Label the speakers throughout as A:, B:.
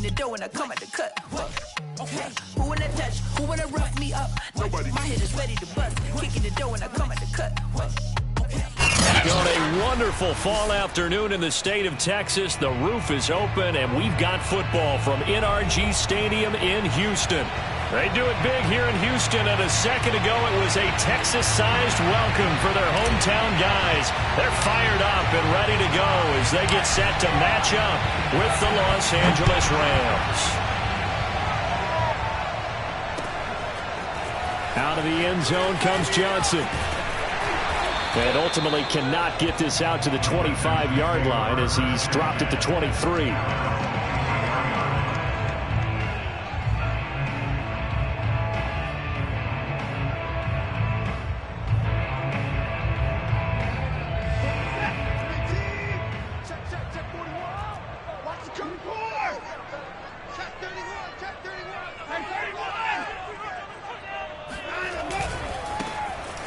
A: kicking the door when I come at the cut. Okay. Who wanna touch? Who wanna rough me up? Nobody. My head is ready to bust. Kicking the door when I come at the cut.
B: On a wonderful fall afternoon in the state of Texas, the roof is open, and we've got football from NRG Stadium in Houston. They do it big here in Houston, and a second ago it was a Texas-sized welcome for their hometown guys. They're fired up and ready to go as they get set to match up with the Los Angeles Rams. Out of the end zone comes Johnson. And ultimately cannot get this out to the 25-yard line as he's dropped at the 23.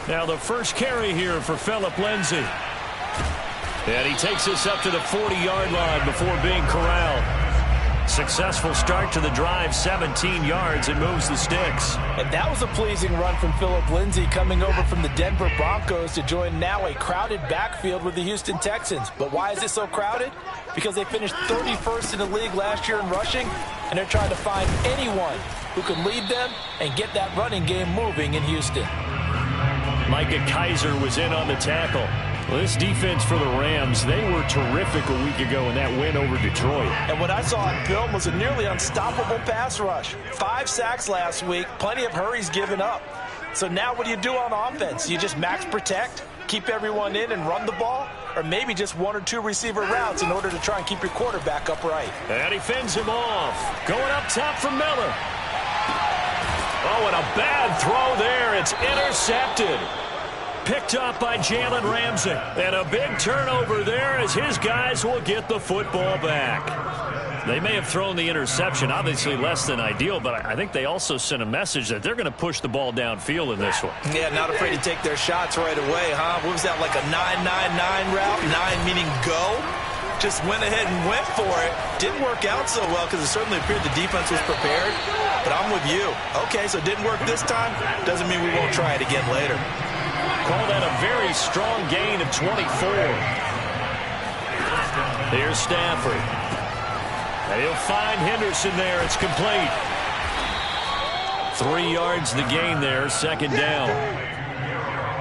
B: Now the first carry here for Phillip Lindsay. And he takes us up to the 40-yard line before being corralled. Successful start to the drive, 17 yards, and moves the sticks.
C: And that was a pleasing run from Phillip Lindsay coming over from the Denver Broncos to join now a crowded backfield with the Houston Texans. But why is it so crowded? Because they finished 31st in the league last year in rushing, and they're trying to find anyone who can lead them and get that running game moving in Houston.
B: Micah Kaiser was in on the tackle. Well, this defense for the Rams, they were terrific a week ago in that win over Detroit.
C: And what I saw on film was a nearly unstoppable pass rush. 5 sacks last week, plenty of hurries given up. So now what do you do on offense? You just max protect, keep everyone in and run the ball? Or maybe just 1 or 2 receiver routes in order to try and keep your quarterback upright.
B: And he fends him off. Going up top for Miller. Oh, and a bad throw there. It's intercepted. Picked up by Jalen Ramsey. And a big turnover there as his guys will get the football back. They may have thrown the interception, obviously less than ideal, but I think they also sent a message that they're going to push the ball downfield in this one.
C: Yeah, not afraid to take their shots right away, huh? What was that, like a 9-9-9 route? 9 meaning go? Just went ahead and went for it. Didn't work out so well because it certainly appeared the defense was prepared. But I'm with you. Okay, so it didn't work this time. Doesn't mean we won't try it again later.
B: Call that a very strong gain of 24. Here's Stafford. And he'll find Henderson there. It's complete. 3 yards the gain there, second down.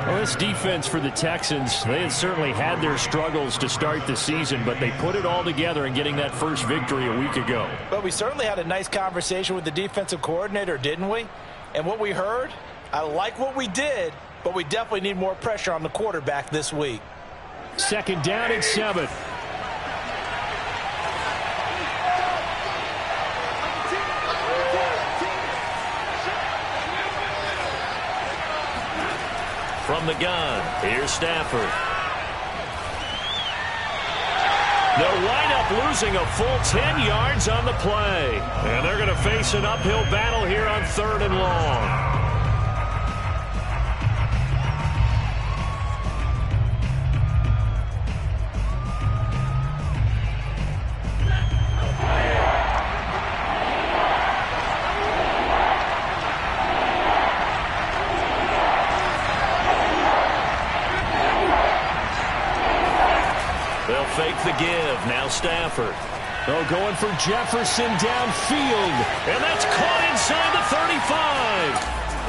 B: Well, this defense for the Texans, they had certainly had their struggles to start the season, but they put it all together in getting that first victory a week ago.
C: But we certainly had a nice conversation with the defensive coordinator, didn't we? And what we heard, I like what we did, but we definitely need more pressure on the quarterback this week.
B: Second down and 7. From the gun, here's Stafford. They'll wind up losing a full 10 yards on the play. And they're going to face an uphill battle here on 3rd and long. Fake the give. Now Stafford. Oh, going for Jefferson downfield. And that's caught inside the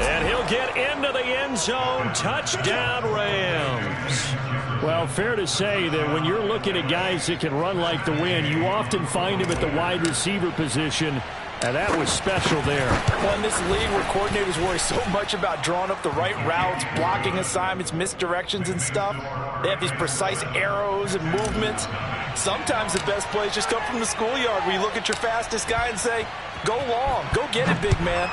B: 35. And he'll get into the end zone. Touchdown, Rams. Well, fair to say that when you're looking at guys that can run like the wind, you often find him at the wide receiver position. And that was special there.
C: Well, in this league where coordinators worry so much about drawing up the right routes, blocking assignments, misdirections and stuff, they have these precise arrows and movements. Sometimes the best plays just come from the schoolyard where you look at your fastest guy and say, go long, go get it, big man.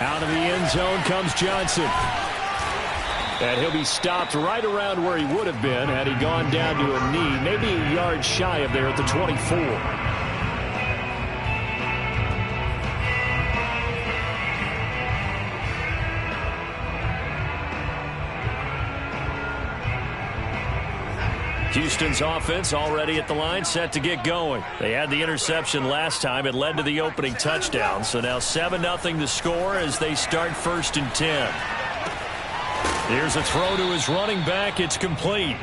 B: Out of the end zone comes Johnson. And he'll be stopped right around where he would have been had he gone down to a knee, maybe a yard shy of there at the 24. Houston's offense already at the line, set to get going. They had the interception last time. It led to the opening touchdown. So now 7-0 the score as they start 1st and 10. Here's a throw to his running back. It's complete.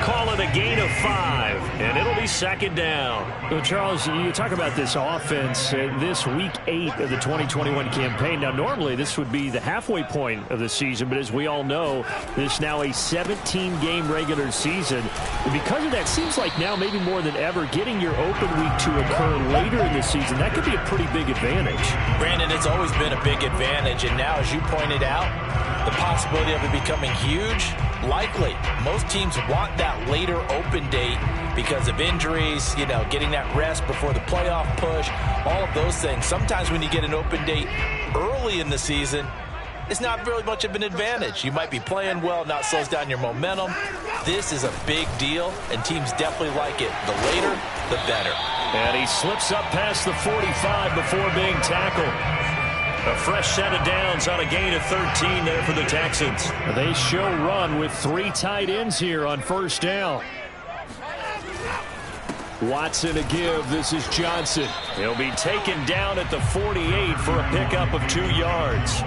B: Call it a gain of 5, and it'll be 2nd down.
D: Well, Charles, you talk about this offense, this week 8 of the 2021 campaign. Now, normally this would be the halfway point of the season, but as we all know, this is now a 17-game regular season. And because of that, seems like now maybe more than ever, getting your open week to occur later in the season, that could be a pretty big advantage.
C: Brandon, it's always been a big advantage, and now, as you pointed out, the possibility of it becoming huge, likely. Most teams want that later open date because of injuries, getting that rest before the playoff push, all of those things. Sometimes when you get an open date early in the season, it's not really much of an advantage. You might be playing well, not slows down your momentum. This is a big deal, and teams definitely like it. The later, the better.
B: And he slips up past the 45 before being tackled. A fresh set of downs on a gain of 13 there for the Texans.
D: They show run with 3 tight ends here on 1st down. Watson a give. This is Johnson.
B: He'll be taken down at the 48 for a pickup of 2 yards.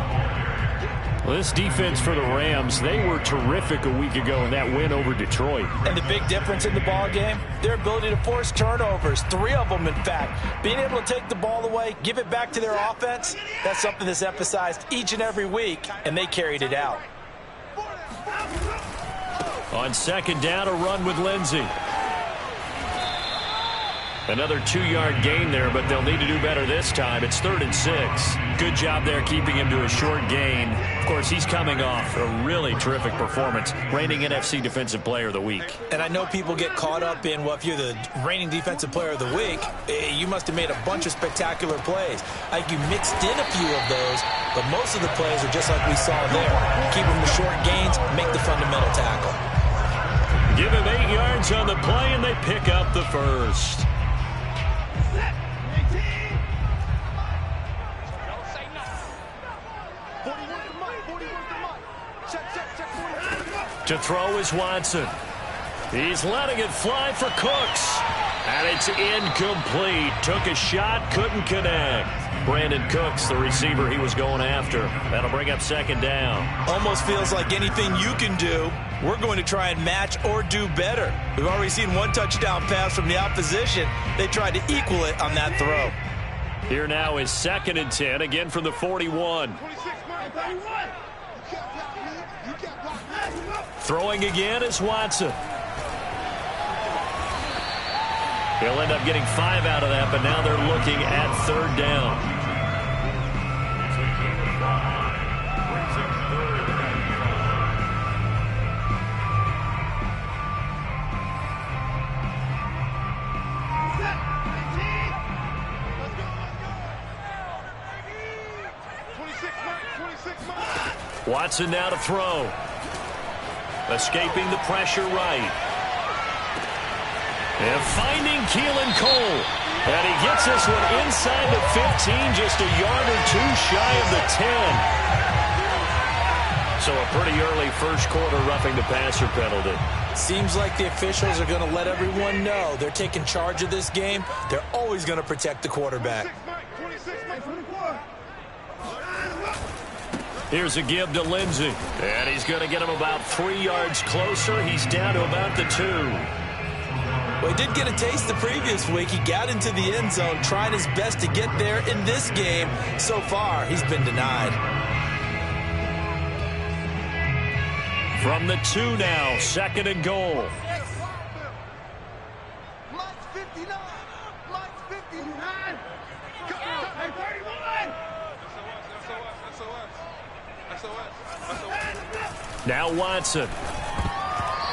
D: Well, this defense for the Rams, they were terrific a week ago in that win over Detroit.
C: And the big difference in the ball game, their ability to force turnovers, 3 of them in fact. Being able to take the ball away, give it back to their offense, that's something that's emphasized each and every week, and they carried it out.
B: On 2nd down, a run with Lindsey. Another 2-yard gain there, but they'll need to do better this time. It's 3rd and 6. Good job there keeping him to a short gain. Of course, he's coming off a really terrific performance, reigning NFC Defensive Player of the Week.
C: And I know people get caught up in, well, if you're the reigning Defensive Player of the Week, you must have made a bunch of spectacular plays. Like you mixed in a few of those, but most of the plays are just like we saw there. Keep them to short gains, make the fundamental tackle.
B: Give him 8 yards on the play, and they pick up the 1st. To throw is Watson. He's letting it fly for Cooks. And it's incomplete. Took a shot, couldn't connect. Brandon Cooks, the receiver he was going after. That'll bring up 2nd down.
C: Almost feels like anything you can do, we're going to try and match or do better. We've already seen 1 touchdown pass from the opposition. They tried to equal it on that throw.
B: Here now is 2nd and 10, again from the 41. Throwing again is Watson. He'll end up getting 5 out of that, but now they're looking at 3rd down. Watson now to throw. Escaping the pressure right. And finding Keelan Cole. And he gets this one inside the 15, just a yard or 2 shy of the 10. So a pretty early 1st quarter roughing the passer penalty.
C: Seems like the officials are going to let everyone know they're taking charge of this game. They're always going to protect the quarterback.
B: Here's a give to Lindsey. And he's going to get him about 3 yards closer. He's down to about the 2.
C: Well, he did get a taste the previous week. He got into the end zone, trying his best to get there in this game. So far, he's been denied.
B: From the 2 now, 2nd and goal. Now Watson.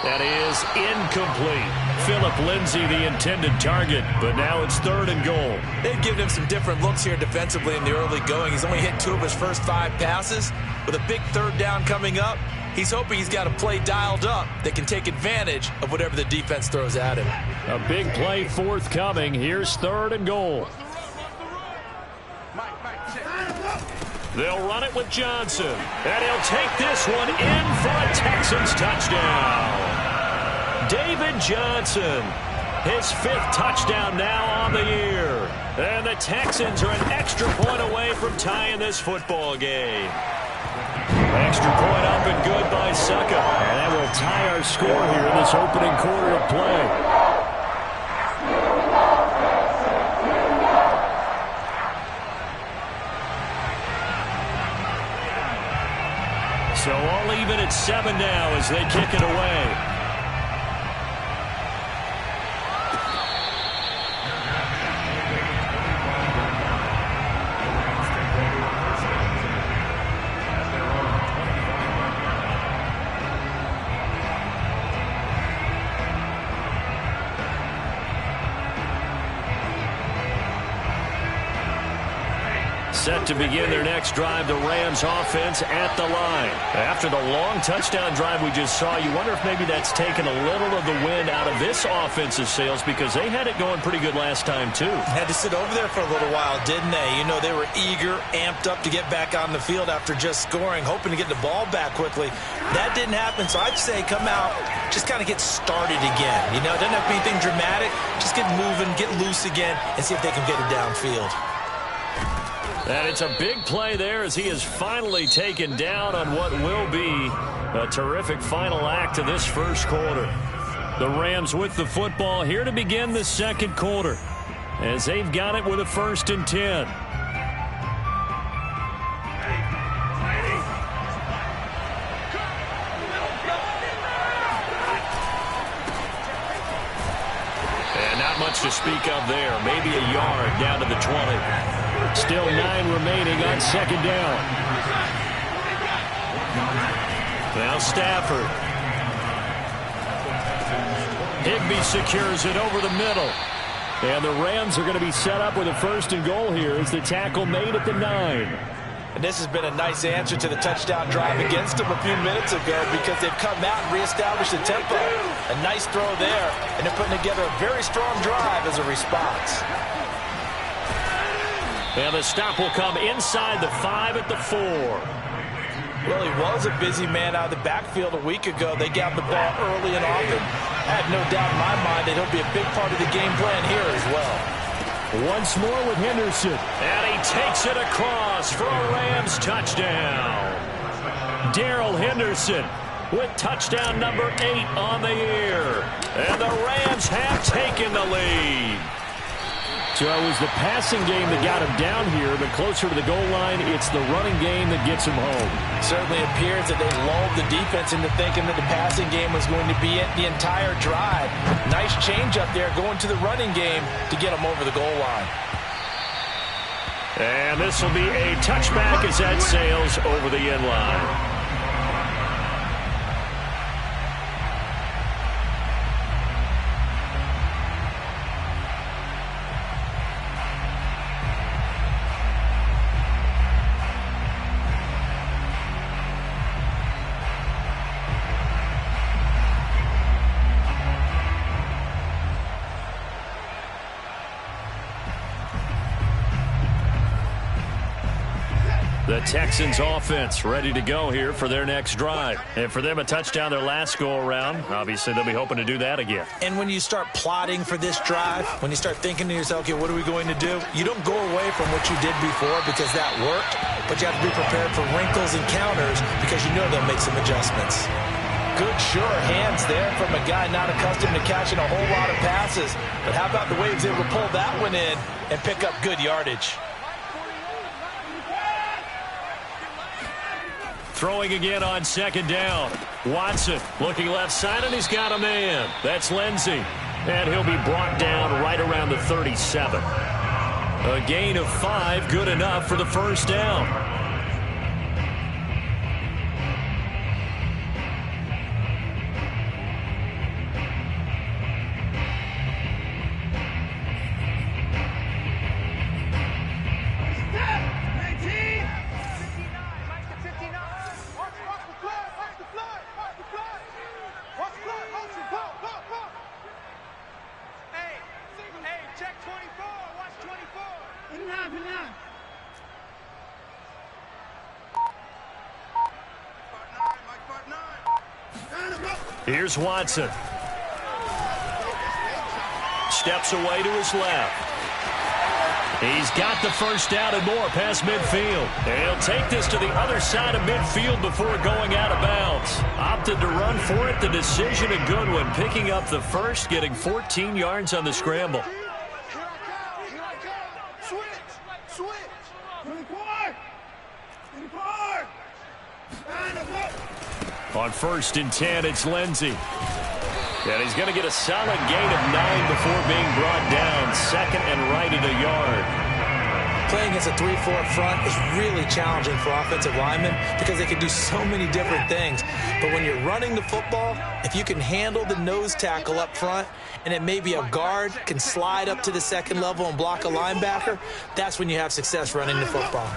B: That is incomplete. Phillip Lindsay, the intended target, but now it's 3rd and goal.
C: They've given him some different looks here defensively in the early going. He's only hit 2 of his first 5 passes. With a big 3rd down coming up, he's hoping he's got a play dialed up that can take advantage of whatever the defense throws at him.
D: A big play forthcoming. Here's 3rd and goal.
B: They'll run it with Johnson. And he'll take this one in for a Texans touchdown. David Johnson. His 5th touchdown now on the year. And the Texans are an extra point away from tying this football game. Extra point up and good by Succa.
D: And that will tie our score here in this opening quarter of play.
B: So all even at 7 now as they kick it away. Set to begin their next drive, the Rams offense at the line. After the long touchdown drive we just saw, you wonder if maybe that's taken a little of the wind out of this offensive sails because they had it going pretty good last time too.
C: Had to sit over there for a little while, didn't they? You know, they were eager, amped up to get back on the field after just scoring, hoping to get the ball back quickly. That didn't happen, so I'd say come out, just kind of get started again. You know, it doesn't have to be anything dramatic. Just get moving, get loose again, and see if they can get it downfield.
B: And it's a big play there as he is finally taken down on what will be a terrific final act of this first quarter. The Rams with the football here to begin the second quarter as they've got it with a 1st and 10. And not much to speak of there. Maybe a yard down to the 20.
D: Still 9 remaining on 2nd down.
B: Now Stafford. Higbee secures it over the middle.
D: And the Rams are going to be set up with a 1st and goal here as the tackle made at the 9.
C: And this has been a nice answer to the touchdown drive against them a few minutes ago because they've come out and reestablished the tempo. A nice throw there, and they're putting together a very strong drive as a response.
B: And the stop will come inside the 5 at the 4.
C: Well, he was a busy man out of the backfield a week ago. They got the ball early and often. I have no doubt in my mind that he'll be a big part of the game plan here as well.
D: Once more with Henderson.
B: And he takes it across for a Rams touchdown. Darrell Henderson with touchdown number 8 on the year. And the Rams have taken the lead.
D: So it was the passing game that got him down here, but closer to the goal line, it's the running game that gets him home.
C: Certainly appears that they lulled the defense into thinking that the passing game was going to be it the entire drive. Nice change up there going to the running game to get him over the goal line.
B: And this will be a touchback as that sails over the end line. The Texans offense ready to go here for their next drive. And for them, a touchdown their last go-around. Obviously, they'll be hoping to do that again.
C: And when you start plotting for this drive, when you start thinking to yourself, okay, what are we going to do? You don't go away from what you did before because that worked, but you have to be prepared for wrinkles and counters because you know they'll make some adjustments. Good, sure hands there from a guy not accustomed to catching a whole lot of passes. But how about the way he was able to pull that one in and pick up good yardage?
B: Throwing again on 2nd down. Watson looking left side, and he's got a man. That's Lindsey. And he'll be brought down right around the 37. A gain of 5, good enough for the 1st down. Here's Watson. steps away to his left. He's got the first down and more past midfield. And he'll take this to the other side of midfield before going out of bounds. Opted to run for it. The decision a good one. Picking up the first, getting 14 yards on the scramble. On 1st and 10, it's Lindsey. And he's going to get a solid gain of 9 before being brought down. 2nd and right at a yard.
C: Playing against a 3-4 front is really challenging for offensive linemen because they can do so many different things. But when you're running the football, if you can handle the nose tackle up front, and it may be a guard can slide up to the 2nd level and block a linebacker, that's when you have success running the football.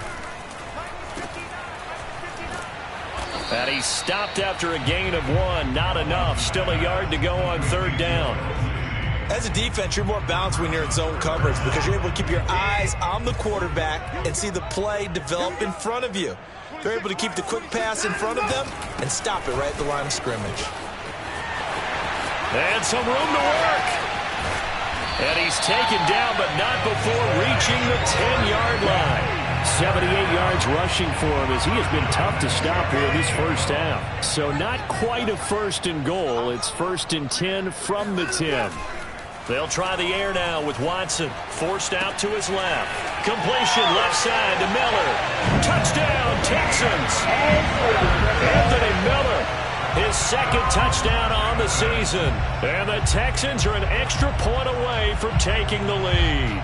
B: And he's stopped after a gain of 1. Not enough. Still a yard to go on 3rd down.
C: As a defense, you're more balanced when you're in zone coverage because you're able to keep your eyes on the quarterback and see the play develop in front of you. They're able to keep the quick pass in front of them and stop it right at the line of scrimmage.
B: And some room to work. And he's taken down, but not before reaching the 10-yard line.
D: 78 yards rushing for him as he has been tough to stop here this first half. So not quite a 1st and goal. It's 1st and 10 from the 10.
B: They'll try the air now with Watson. Forced out to his left. Completion left side to Miller. Touchdown, Texans. Anthony Miller, his 2nd touchdown on the season. And the Texans are an extra point away from taking the lead.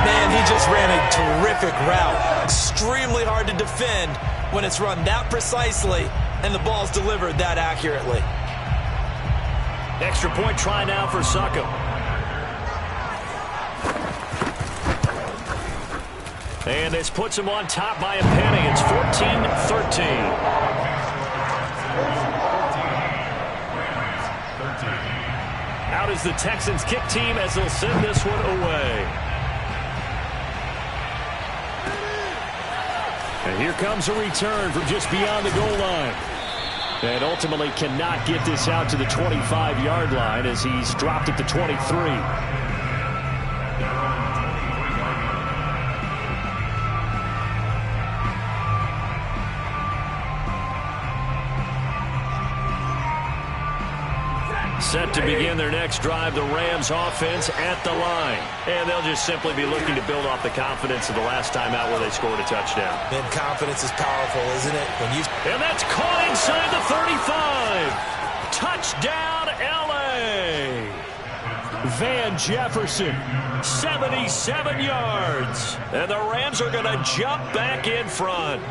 C: Man, he just ran a terrific route. Extremely hard to defend when it's run that precisely and the ball's delivered that accurately.
B: Extra point try now for Suckup. And this puts him on top by a penny. It's 14-13. Out is the Texans kick team as they'll send this one away.
D: And here comes a return from just beyond the goal line. And ultimately cannot get this out to the 25-yard line as he's dropped at the 23.
B: Set to begin their next drive, the Rams offense at the line. And they'll just simply be looking to build off the confidence of the last time out where they scored a touchdown.
C: And confidence is powerful, isn't it?
B: And that's caught inside the 35. Touchdown, L.A. Van Jefferson, 77 yards. And the Rams are going to jump back in front.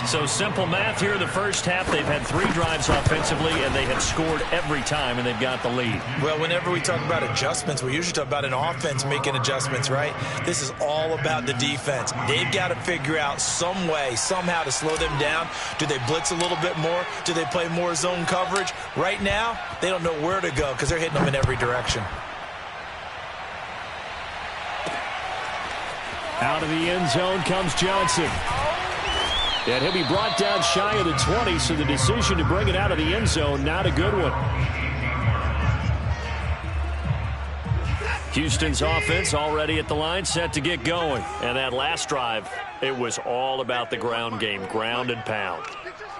B: So simple math here in the first half. They've had 3 drives offensively, and they have scored every time, and they've got the lead.
C: Well, whenever we talk about adjustments, we usually talk about an offense making adjustments, right? This is all about the defense. They've got to figure out some way, somehow to slow them down. Do they blitz a little bit more? Do they play more zone coverage? Right now, they don't know where to go because they're hitting them in every direction.
D: Out of the end zone comes Johnson. And he'll be brought down shy of the 20, so the decision to bring it out of the end zone, not a good one.
B: Houston's offense already at the line, set to get going. And that last drive, it was all about the ground game, ground and pound.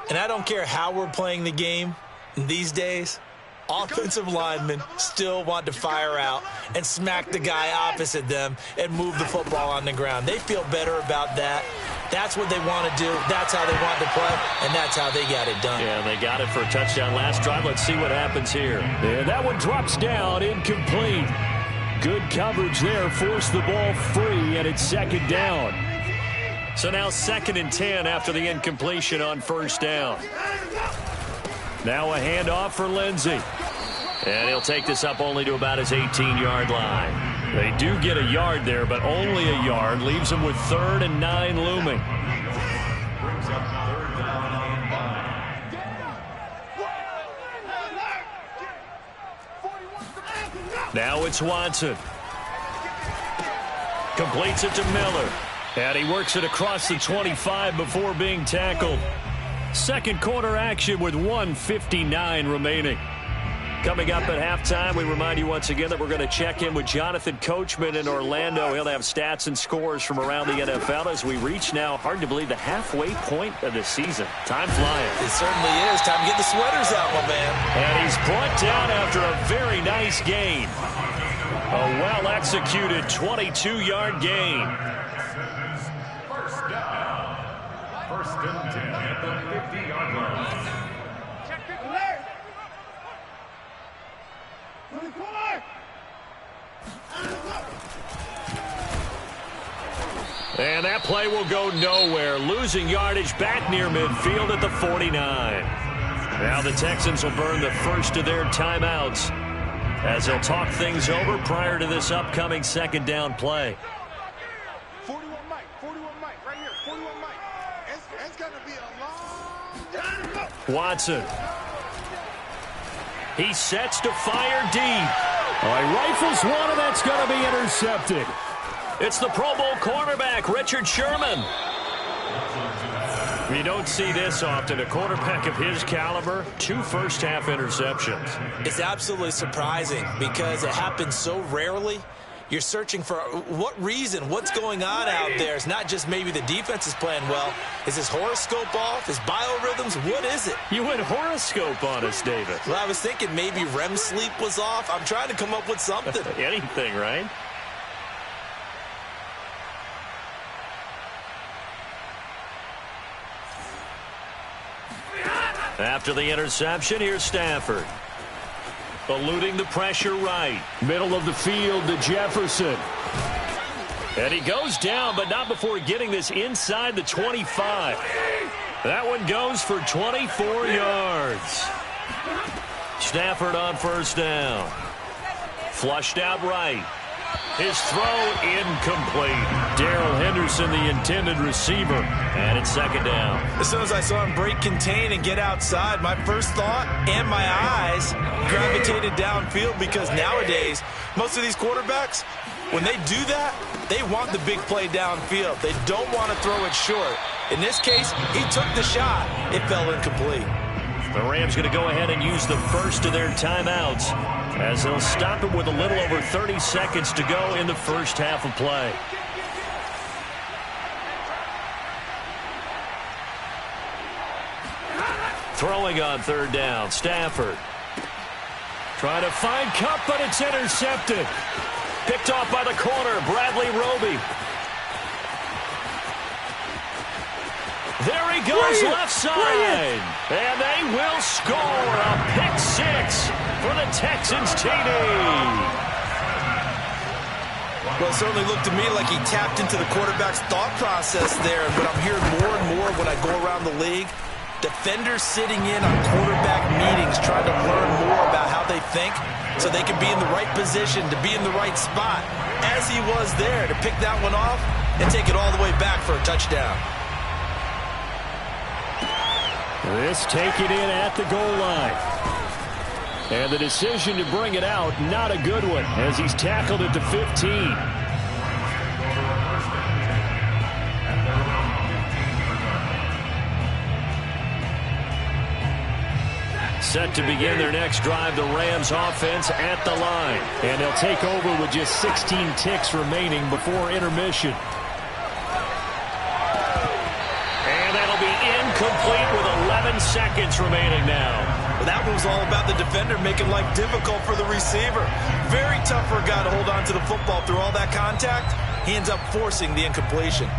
C: And I don't care how we're playing the game these days, offensive linemen still want to fire out and smack the guy opposite them and move the football on the ground. They feel better about that. That's what they want to do. That's how they want to play, and that's how they got it done.
B: Yeah, they got it for a touchdown last drive. Let's see what happens here.
D: And that one drops down, incomplete. Good coverage there, forced the ball free, and it's 2nd down.
B: So now 2nd and 10 after the incompletion on 1st down. Now a handoff for Lindsey. And he'll take this up only to about his 18-yard line. They do get a yard there, but only a yard. Leaves them with 3rd and 9 looming. Now it's Watson. Completes it to Miller. And he works it across the 25 before being tackled. Second quarter action with 1:59 remaining. Coming up at halftime, we remind you once again that we're going to check in with Jonathan Coachman in Orlando. He'll have stats and scores from around the NFL as we reach now, hard to believe, the halfway point of the season. Time flying.
C: It certainly is. Time to get the sweaters out, my man.
B: And he's brought down after a very nice gain. A well-executed 22-yard gain.
E: First and 10 at the 50-yard line.
B: And that play will go nowhere. Losing yardage back near midfield at the 49. Now the Texans will burn the first of their timeouts as they'll talk things over prior to this upcoming second down play.
F: 41 Mike, right here, 41 Mike. It's going to be a long time.
B: Watson. He sets to fire deep.
D: All right, rifles one, and that's going to be intercepted.
B: It's the Pro Bowl cornerback, Richard Sherman. You don't see this often. A quarterback of his caliber, 2 first-half interceptions.
C: It's absolutely surprising because it happens so rarely. You're searching for what reason, what's going on out there. It's not just maybe the defense is playing well. Is his horoscope off? His biorhythms? What is it?
B: You went horoscope on us, David.
C: Well, I was thinking maybe REM sleep was off. I'm trying to come up with something.
B: Anything, right? After the interception, here's Stafford. Eluding the pressure right.
D: Middle of the field to Jefferson.
B: And he goes down, but not before getting this inside the 25. That one goes for 24 yards. Stafford on first down. Flushed out right. His throw incomplete. Darrell Henderson, the intended receiver. And it's second down.
C: As soon as I saw him break contain and get outside, my first thought and my eyes gravitated downfield because nowadays, most of these quarterbacks, when they do that, they want the big play downfield. They don't want to throw it short. In this case, he took the shot. It fell incomplete.
B: The Rams going to go ahead and use the first of their timeouts as they'll stop it with a little over 30 seconds to go in the first half of play. Throwing on third down, Stafford. Trying to find Kupp, but it's intercepted. Picked off by the corner, Bradley Roby. There he goes, left side. And they will score a pick six for the Texans TD.
C: Well, it certainly looked to me like he tapped into the quarterback's thought process there. But I'm hearing more and more when I go around the league, defenders sitting in on quarterback meetings trying to learn more about how they think so they can be in the right position, to be in the right spot, as he was there to pick that one off and take it all the way back for a touchdown.
D: This taken in at the goal line. And the decision to bring it out, not a good one, as he's tackled it to 15.
B: Set to begin their next drive, the Rams offense at the line.
D: And they'll take over with just 16 ticks remaining before intermission.
B: Complete with 11 seconds remaining now.
C: Well, that was all about the defender making life difficult for the receiver. Very tough for a guy to hold on to the football through all that contact. He ends up forcing the incompletion.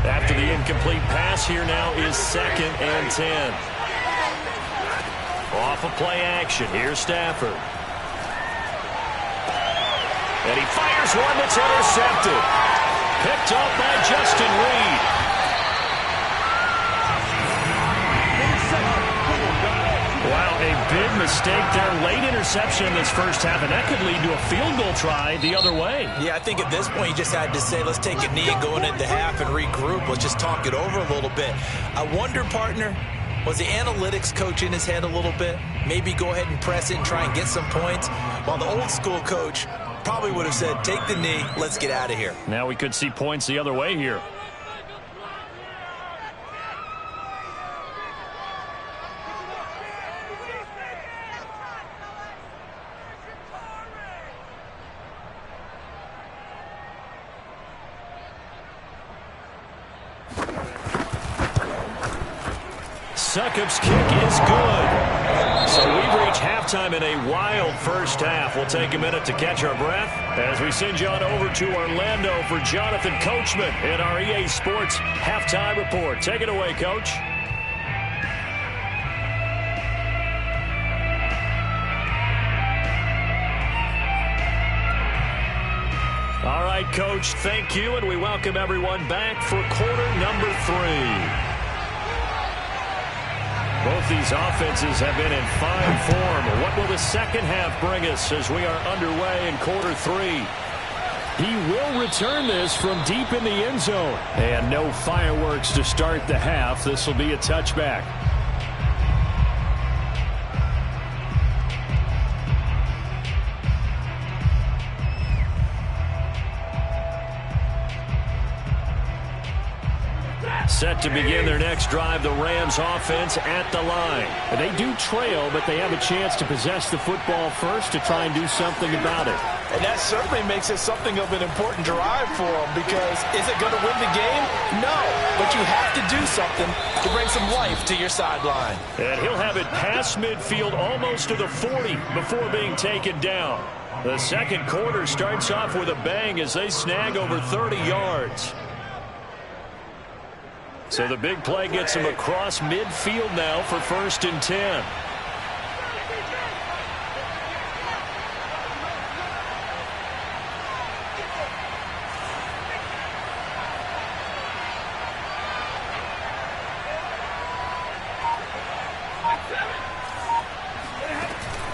B: After the incomplete pass, here now is 2nd and 10. Off of play action, here's Stafford. And he fires one that's intercepted. Picked up by Justin Reed. Wow, a big mistake there. Late interception in this first half, and that could lead to a field goal try the other way.
C: Yeah, I think at this point you just had to say, let's take a knee and go into half and regroup. Let's just talk it over a little bit. I wonder, partner, was the analytics coach in his head a little bit? Maybe go ahead and press it and try and get some points, while the old school coach probably would have said, take the knee, let's get out of here.
B: Now we could see points the other way here. Succop's kick is good. So we've reached halftime in a wild first half. We'll take a minute to catch our breath as we send you on over to Orlando for Jonathan Coachman in our EA Sports Halftime Report. Take it away, Coach. All right, Coach, thank you, and we welcome everyone back for quarter number 3. Both these offenses have been in fine form. What will the second half bring us as we are underway in quarter 3? He will return this from deep in the end zone. And no fireworks to start the half. This will be a touchback. Set to begin their next drive, the Rams offense at the line. They do trail, but they have a chance to possess the football first to try and do something about it.
C: And that certainly makes it something of an important drive for them, because is it going to win the game? No, but you have to do something to bring some life to your sideline.
B: And he'll have it past midfield almost to the 40 before being taken down. The second quarter starts off with a bang as they snag over 30 yards. So the big play gets him across midfield now for 1st and 10.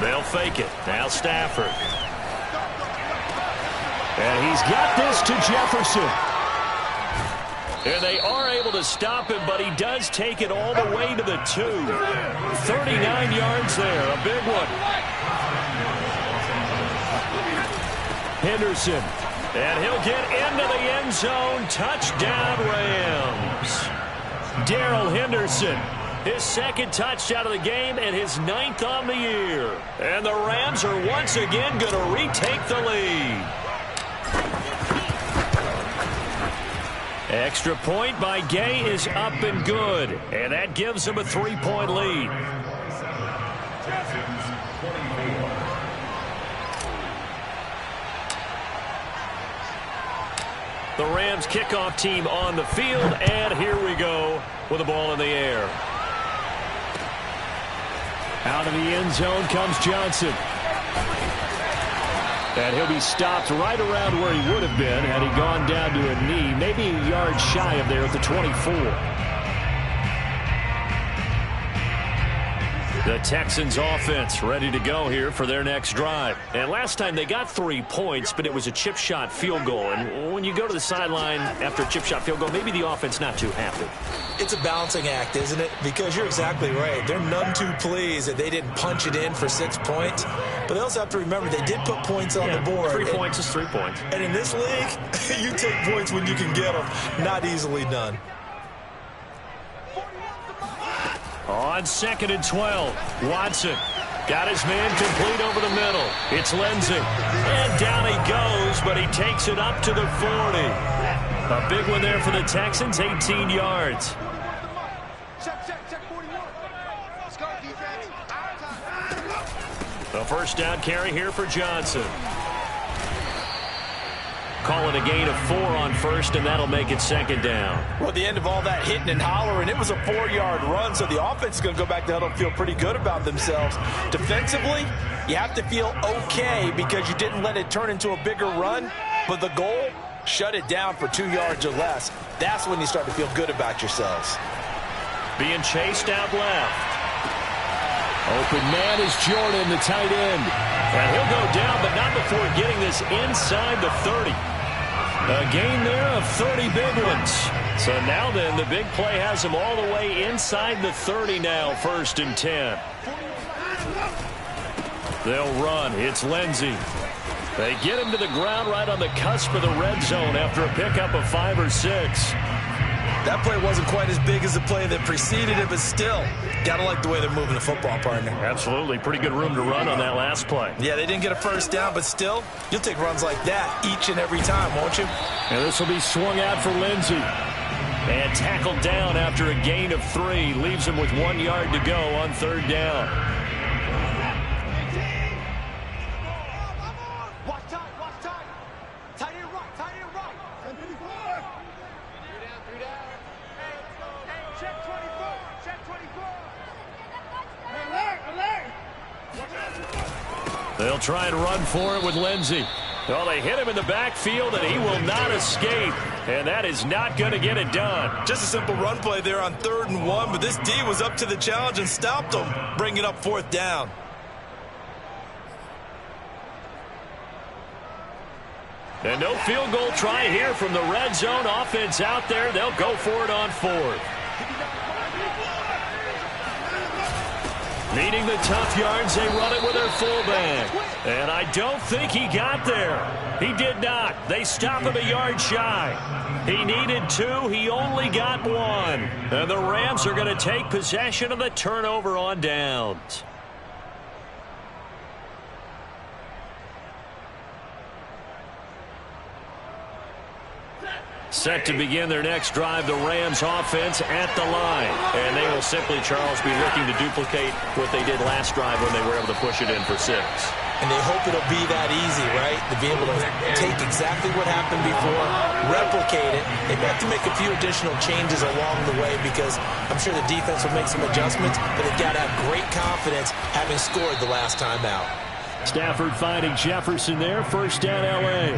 B: They'll fake it. Now Stafford. And he's got this to Jefferson. And they are able to stop him, but he does take it all the way to the 2. 39 yards there, a big one. Henderson, and he'll get into the end zone. Touchdown, Rams. Darrell Henderson, his second touchdown of the game and his 9th on the year. And the Rams are once again going to retake the lead. Extra point by Gay is up and good, and that gives them a 3-point lead. The Rams kickoff team on the field, and here we go with the ball in the air. Out of the end zone comes Johnson. And he'll be stopped right around where he would have been had he gone down to a knee, maybe a yard shy of there at the 24. The Texans offense ready to go here for their next drive. And last time they got 3 points, but it was a chip shot field goal. And when you go to the sideline after a chip shot field goal, maybe the offense not too happy.
C: It's a balancing act, isn't it? Because you're exactly right. They're none too pleased that they didn't punch it in for 6 points. But they also have to remember they did put points on the board.
B: 3 points is 3 points.
C: And in this league, you take points when you can get them. Not easily done.
B: On 2nd and 12, Watson got his man complete over the middle. It's Lindsey. And down he goes, but he takes it up to the 40. A big one there for the Texans, 18 yards. The first down carry here for Johnson. Call it a gain of 4 on 1st, and that'll make it 2nd down.
C: Well, at the end of all that hitting and hollering, it was a 4-yard run, so the offense is going to go back to huddle and feel pretty good about themselves. Defensively, you have to feel okay because you didn't let it turn into a bigger run, but the goal, shut it down for 2 yards or less. That's when you start to feel good about yourselves.
B: Being chased out left.
D: Open man is Jordan, the tight end.
B: And he'll go down, but not before getting this inside the 30. A gain there of 30 big ones. So now then, the big play has him all the way inside the 30 now, 1st and 10. They'll run. It's Lindsey. They get him to the ground right on the cusp of the red zone after a pickup of 5 or 6.
C: That play wasn't quite as big as the play that preceded it, but still, got to like the way they're moving the football, partner.
B: Absolutely. Pretty good room to run on that last play.
C: Yeah, they didn't get a first down, but still, you'll take runs like that each and every time, won't you?
D: And this will be swung out for Lindsey.
B: And tackled down after a gain of 3. Leaves him with 1 yard to go on 3rd down.
F: Watch time, watch time. Tight end right, tight end right. 10-54. 3 down. Hey, check 24, check 24. Alert.
B: They'll try and run for it with Lindsey. Well, they hit him in the backfield, and he will not escape. And that is not going to get it done.
C: Just a simple run play there on 3rd and 1, but this D was up to the challenge and stopped him, bringing up 4th down.
B: And no field goal try here from the red zone. Offense out there. They'll go for it on 4th. Needing the tough yards, they run it with their fullback. And I don't think he got there. He did not. They stop him a yard shy. He needed 2. He only got 1. And the Rams are going to take possession of the turnover on downs. Set to begin their next drive, the Rams offense at the line. And they will simply, Charles, be looking to duplicate what they did last drive when they were able to push it in for 6.
C: And they hope it'll be that easy, right? To be able to take exactly what happened before, replicate it. They may have to make a few additional changes along the way because I'm sure the defense will make some adjustments, but they've got to have great confidence having scored the last time out.
D: Stafford finding Jefferson there. 1st down, L.A.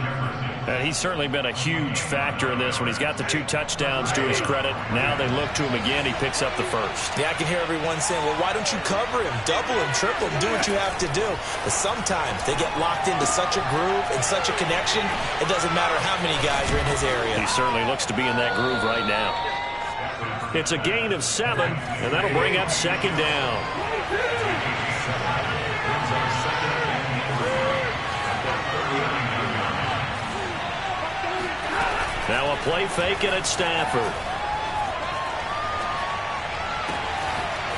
B: And he's certainly been a huge factor in this when he's got the 2 touchdowns to his credit. Now they look to him again. He picks up the 1st.
C: Yeah, I can hear everyone saying, well, why don't you cover him, double him, triple him, do what you have to do. But sometimes they get locked into such a groove and such a connection, it doesn't matter how many guys are in his area.
B: He certainly looks to be in that groove right now. It's a gain of 7, and that'll bring up 2nd down. Now a play fake and it's Stafford.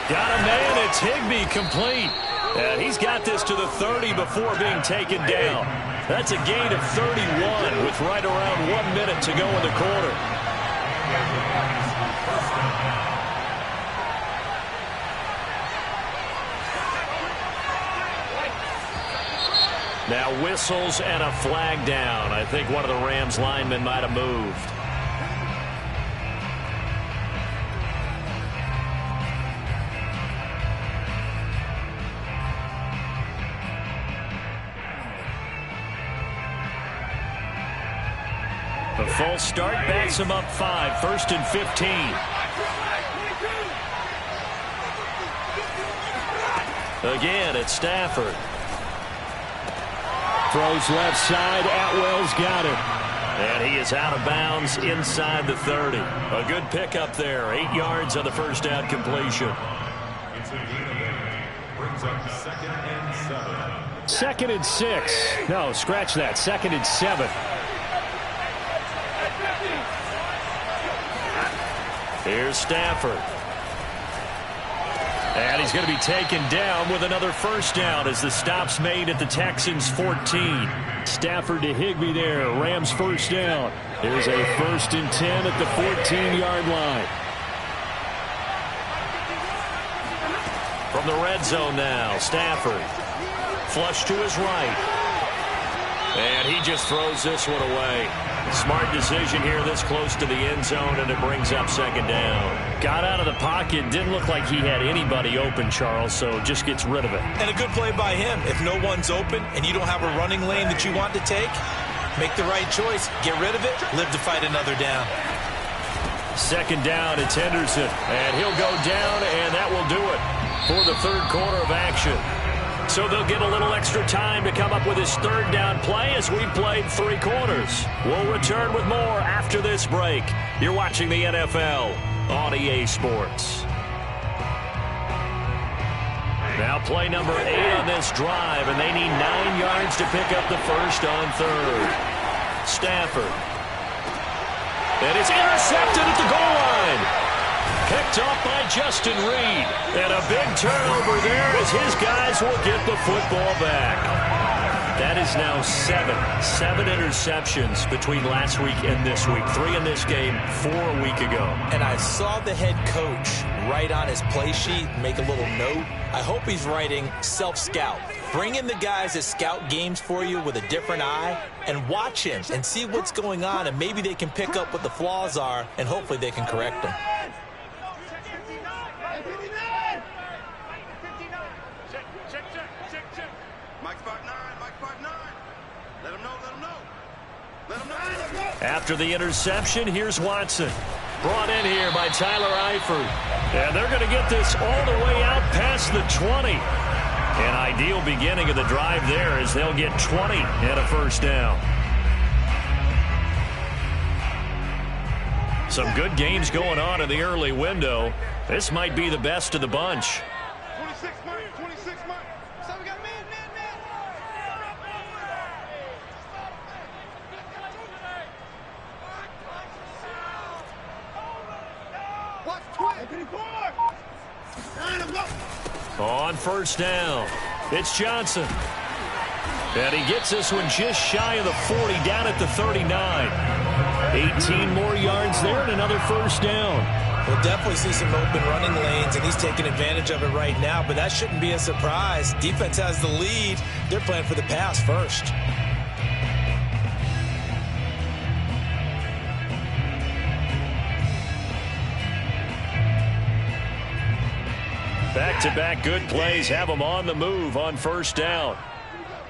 B: Got a man, it's Higbee complete. And he's got this to the 30 before being taken down. That's a gain of 31 with right around 1 minute to go in the quarter. Now whistles and a flag down. I think one of the Rams linemen might have moved. The false start backs him up 5. 1st and 15. Again, it's Stafford.
D: Throws left side. Atwell's got it.
B: And he is out of bounds inside the 30. A good pickup there. 8 yards on the 1st down completion.
E: It's a gain of 8. Brings up 2nd and 7.
D: 2nd and 6. No, scratch that. 2nd and 7.
B: Here's Stafford. And he's going to be taken down with another 1st down as the stop's made at the Texans' 14.
D: Stafford to Higbee there. Rams 1st down. There's a 1st and 10 at the 14-yard line.
B: From the red zone now, Stafford. Flush to his right. And he just throws this one away. Smart decision here this close to the end zone, and it brings up 2nd down.
D: Got out of the pocket. Didn't look like he had anybody open, Charles, so just gets rid of it.
C: And a good play by him. If no one's open and you don't have a running lane that you want to take, make the right choice. Get rid of it. Live to fight another down.
B: 2nd down, it's Henderson. And he'll go down, and that will do it for the 3rd quarter of action. So they'll get a little extra time to come up with his 3rd down play as we've played 3 quarters. We'll return with more after this break. You're watching the NFL on EA Sports. Now play number 8 on this drive, and they need 9 yards to pick up the 1st on 3rd. Stafford. And it's intercepted at the goal line. Picked off by Justin Reed. And a big turnover there as his guys will get the football back. That is is now 7 interceptions between last week and this week. 3 in this game, 4 a week ago.
C: And I saw the head coach write on his play sheet, make a little note. I hope he's writing self-scout. Bring in the guys that scout games for you with a different eye and watch him and see what's going on, and maybe they can pick up what the flaws are, and hopefully they can correct them.
B: After the interception, here's Watson. Brought in here by Tyler Eifert. And they're going to get this all the way out past the 20. An ideal beginning of the drive there as they'll get 20 and a first down. Some good games going on in the early window. This might be the best of the bunch.
F: 26 months. So we got man.
B: On first down, it's Johnson. And he gets this one just shy of the 40, down at the 39. 18 more yards there and another first down.
C: We'll definitely see some open running lanes, and he's taking advantage of it right now, but that shouldn't be a surprise. Defense has the lead. They're playing for the pass first.
B: Back-to-back good plays have them on the move on first down.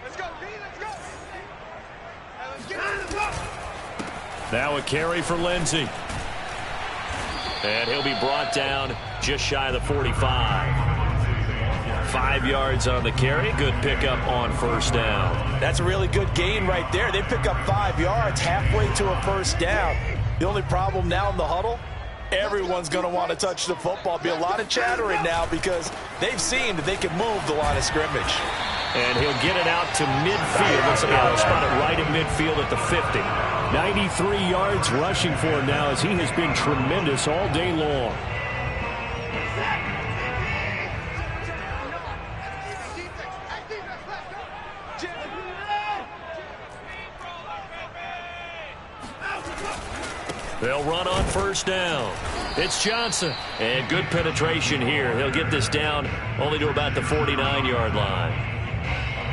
F: Let's go, D, let's go.
B: Now a carry for Lindsey. And he'll be brought down just shy of the 45. 5 yards on the carry. Good pickup on first down.
C: That's a really good gain right there. They pick up 5 yards halfway to a first down. The only problem now in the huddle, everyone's going to want to touch the football. Be a lot of chattering now because they've seen that they can move the line of scrimmage.
B: And he'll get it out to midfield. Let's spot it right at midfield at the 50.
D: 93 yards rushing for him now as he has been tremendous all day long.
B: They'll run on first down. It's Johnson. And good penetration here. He'll get this down only to about the 49-yard line.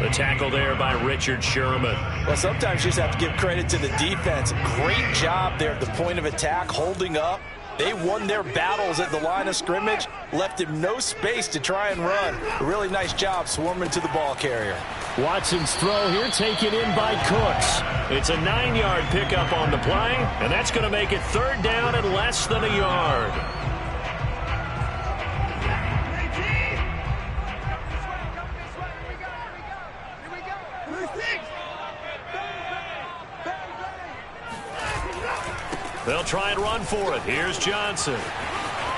B: The tackle there by Richard Sherman.
C: Well, sometimes you just have to give credit to the defense. Great job there at the point of attack, holding up. They won their battles at the line of scrimmage, left him no space to try and run. A really nice job swarming to the ball carrier.
B: Watson's throw here taken in by Cooks. It's a 9-yard pickup on the play, and that's going to make it third down and less than a yard. They'll try and run for it. Here's Johnson.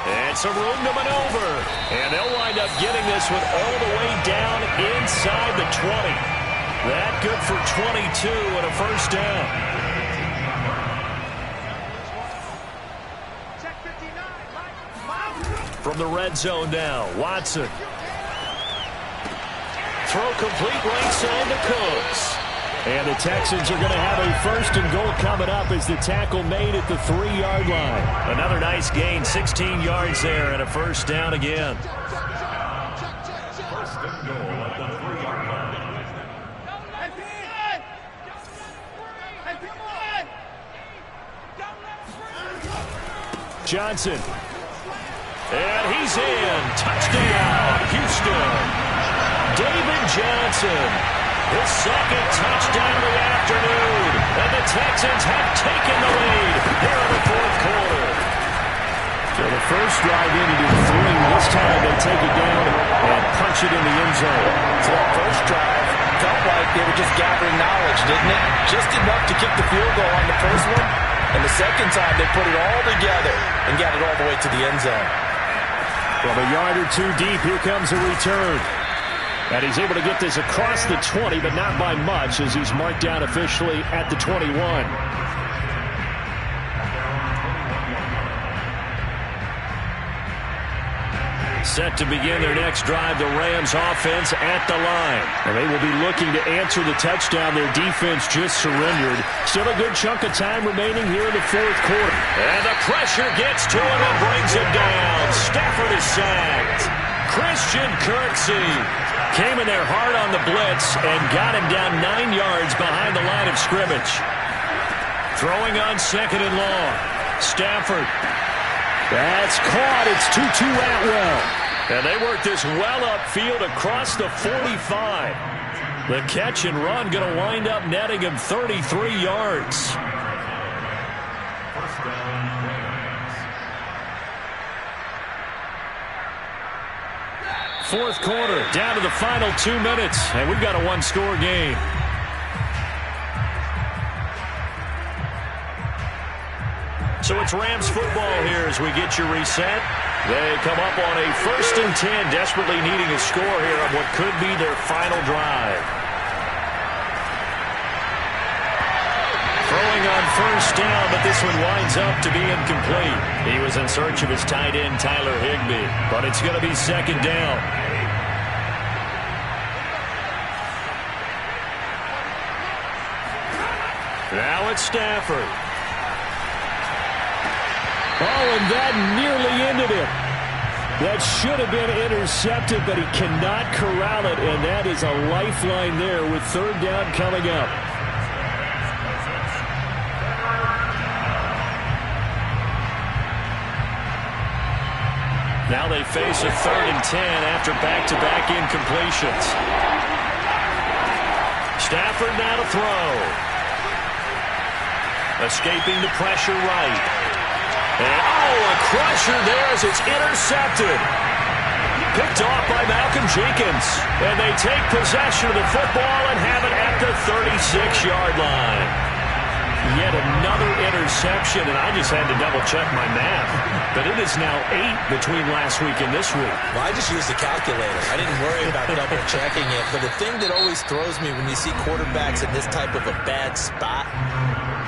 B: And some room to maneuver. And they'll wind up getting this one all the way down inside the 20. That good for 22 and a first down. From the red zone now, Watson. Throw complete right side to Cooks.
D: And the Texans are going to have a first and goal coming up as the tackle made at the 3-yard line.
B: Another nice gain, 16 yards there and a first down again.
E: First and goal at the 3-yard line.
D: Johnson.
B: And he's in. Touchdown, Houston. David Johnson. His second touchdown of the afternoon. And the Texans have taken the lead here in the fourth quarter.
D: So the first drive into 3. This time they take it down and punch it in the end zone.
C: So that first drive felt like they were just gathering knowledge, didn't it? Just enough to kick the field goal on the first one. And the second time they put it all together and got it all the way to the end zone.
D: From a yard or two deep, here comes a return. And he's able to get this across the 20, but not by much as he's marked down officially at the 21.
B: Set to begin their next drive, the Rams offense at the line.
D: And they will be looking to answer the touchdown their defense just surrendered. Still a good chunk of time remaining here in the fourth quarter.
B: And the pressure gets to him and brings him down. Stafford is sacked. Christian Kirksey came in there hard on the blitz and got him down 9 yards behind the line of scrimmage. Throwing on second and long. Stafford.
D: That's caught. It's Tutu Atwell.
B: And they work this well upfield across the 45. The catch and run going to wind up netting him 33 yards.
E: First down, Rams.
B: Fourth quarter, down to the final 2 minutes, and we've got a one-score game. So it's Rams football here as we get you reset. They come up on a 1st and 10, desperately needing a score here on what could be their final drive. Throwing on 1st down, but this one winds up to be incomplete. He was in search of his tight end, Tyler Higbee, but it's going to be 2nd down. Now it's Stafford.
D: Oh, and that nearly ended it. That should have been intercepted, but he cannot corral it, and that is a lifeline there with 3rd down coming up.
B: Now they face a 3rd and 10 after back-to-back incompletions. Stafford now to throw. Escaping the pressure right. And, a crusher there as it's intercepted. Picked off by Malcolm Jenkins. And they take possession of the football and have it at the 36-yard line. Yet another interception, and I just had to double-check my math. But it is now 8 between last week and this week.
C: Well, I just used the calculator. I didn't worry about double-checking it. But the thing that always throws me when you see quarterbacks in this type of a bad spot,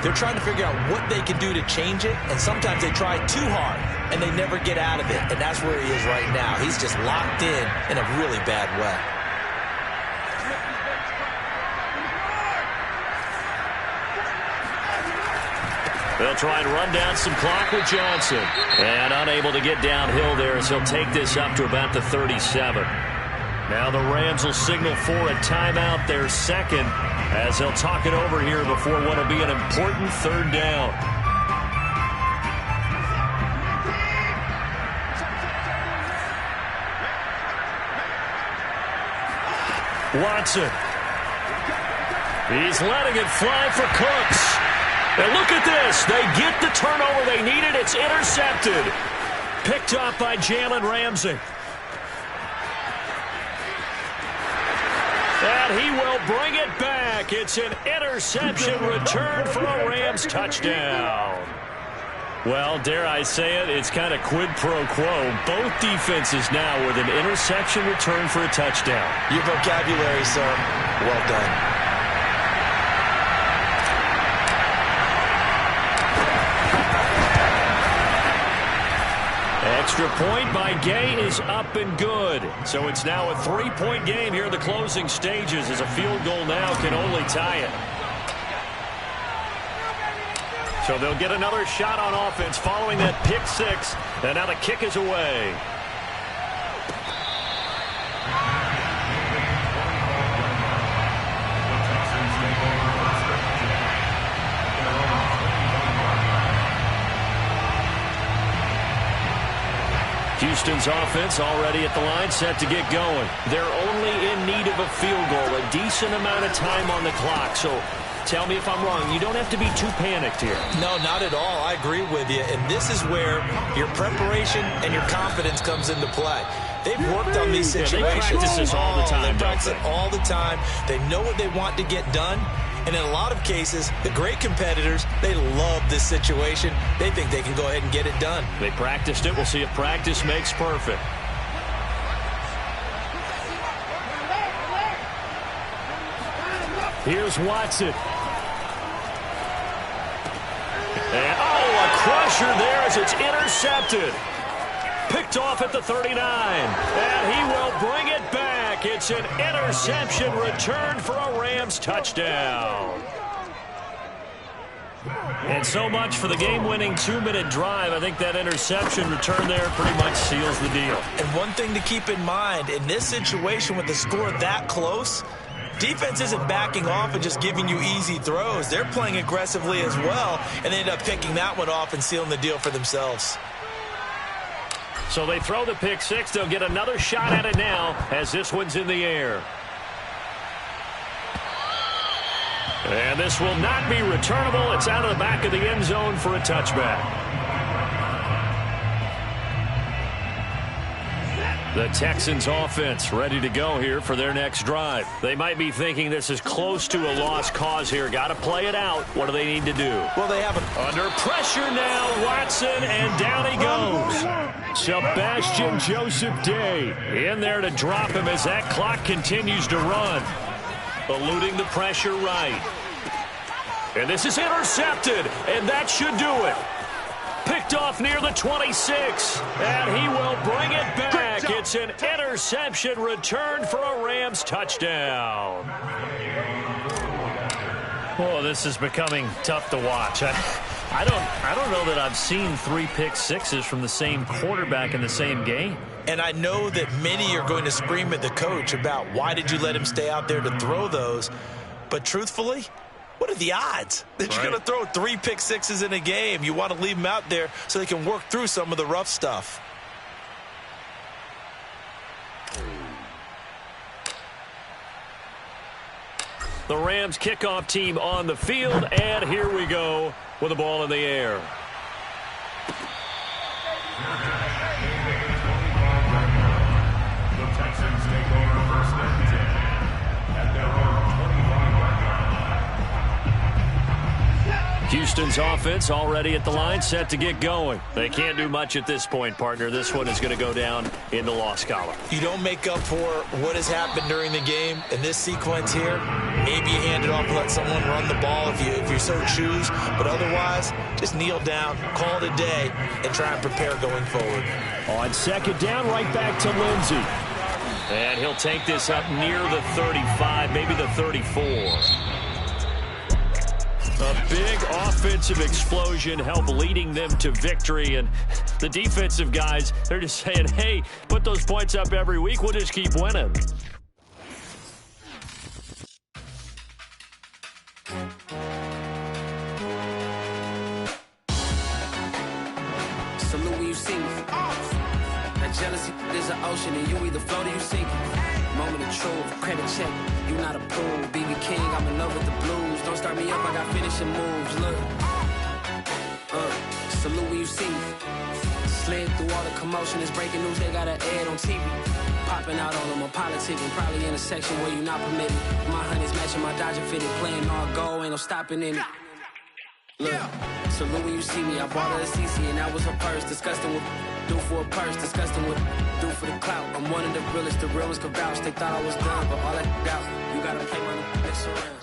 C: they're trying to figure out what they can do to change it, and sometimes they try too hard, and they never get out of it, and that's where he is right now. He's just locked in a really bad way.
B: They'll try and run down some clock with Johnson, and unable to get downhill there as he'll take this up to about the 37. Now the Rams will signal for a timeout, their 2nd, as they'll talk it over here before what will be an important 3rd down. Watson. He's letting it fly for Cooks. And look at this. They get the turnover they needed. It's intercepted. Picked off by Jalen Ramsey. And he will bring it back. It's an interception return for a Rams touchdown. Well, dare I say it, it's kind of quid pro quo. Both defenses now with an interception return for a touchdown.
C: Your vocabulary, sir. Well done.
B: Extra point by Gay is up and good. So it's now a 3-point game here in the closing stages as a field goal now can only tie it. So they'll get another shot on offense following that pick 6. And now the kick is away. Houston's offense already at the line, set to get going. They're only in need of a field goal, a decent amount of time on the clock. So tell me if I'm wrong. You don't have to be too panicked here.
C: No, not at all. I agree with you. And this is where your preparation and your confidence comes into play. They've worked on these situations.
B: They practice this all the time.
C: They practice it all the time. They know what they want to get done. And in a lot of cases, the great competitors, they love this situation. They think they can go ahead and get it done.
B: They practiced it. We'll see if practice makes perfect.
D: Here's Watson.
B: And, a crusher there as it's intercepted. Picked off at the 39. And he will bring it back. It's an interception return for a Rams touchdown. And so much for the game-winning 2-minute drive. I think that interception return there pretty much seals the deal.
C: And one thing to keep in mind, in this situation with the score that close, defense isn't backing off and just giving you easy throws. They're playing aggressively as well, and they end up picking that one off and sealing the deal for themselves.
B: So they throw the pick six. They'll get another shot at it now as this one's in the air. And this will not be returnable. It's out of the back of the end zone for a touchback. The Texans offense ready to go here for their next drive. They might be thinking this is close to a lost cause here. Got to play it out. What do they need to do?
C: Well, they have
B: under pressure now, Watson, and down he goes. Sebastian Joseph Day in there to drop him as that clock continues to run. Eluding the pressure right. And this is intercepted, and that should do it. Picked off near the 26, and he will bring it back. It's an interception return for a Rams touchdown. Oh, this is becoming tough to watch. I don't know that I've seen 3 pick sixes from the same quarterback in the same game.
C: And I know that many are going to scream at the coach about why did you let him stay out there to throw those. But truthfully, what are the odds that you're going to throw 3 pick sixes in a game? You want to leave them out there so they can work through some of the rough stuff.
B: The Rams kickoff team on the field, and here we go with the ball in the air.
E: The Texans take over first and 10 at their own 25-yard line.
B: Houston's offense already at the line, set to get going. They can't do much at this point, partner. This one is going to go down in the loss column.
C: You don't make up for what has happened during the game in this sequence here. Maybe you hand it off and let someone run the ball if you so choose. But otherwise, just kneel down, call it a day, and try and prepare going forward.
D: On second down, right back to Lindsey.
B: And he'll take this up near the 35, maybe the 34. A big offensive explosion helped leading them to victory. And the defensive guys, they're just saying, hey, put those points up every week. We'll just keep winning.
A: Salute when you see me. That jealousy is an ocean, and you either float or you sink. Moment of truth, credit check. You not a pool. BB King, I'm in love with the blues. Don't start me up, I got finishing moves. Look. Salute when you see me. Slid through all the commotion. It's breaking news, they got an ad on TV. Popping out on them, I'm politicking. Probably in a section where you not permitted. My honey's matching my Dodger fitted. Playing all go, ain't no stopping in it. Look, salute when you see me. I bought her a CC and that was her purse. Disgusting with do for a purse. Disgusting with do for the clout. I'm one of the realest. The real ones could vouch. They thought I was done, but all that doubt. You gotta play my next around.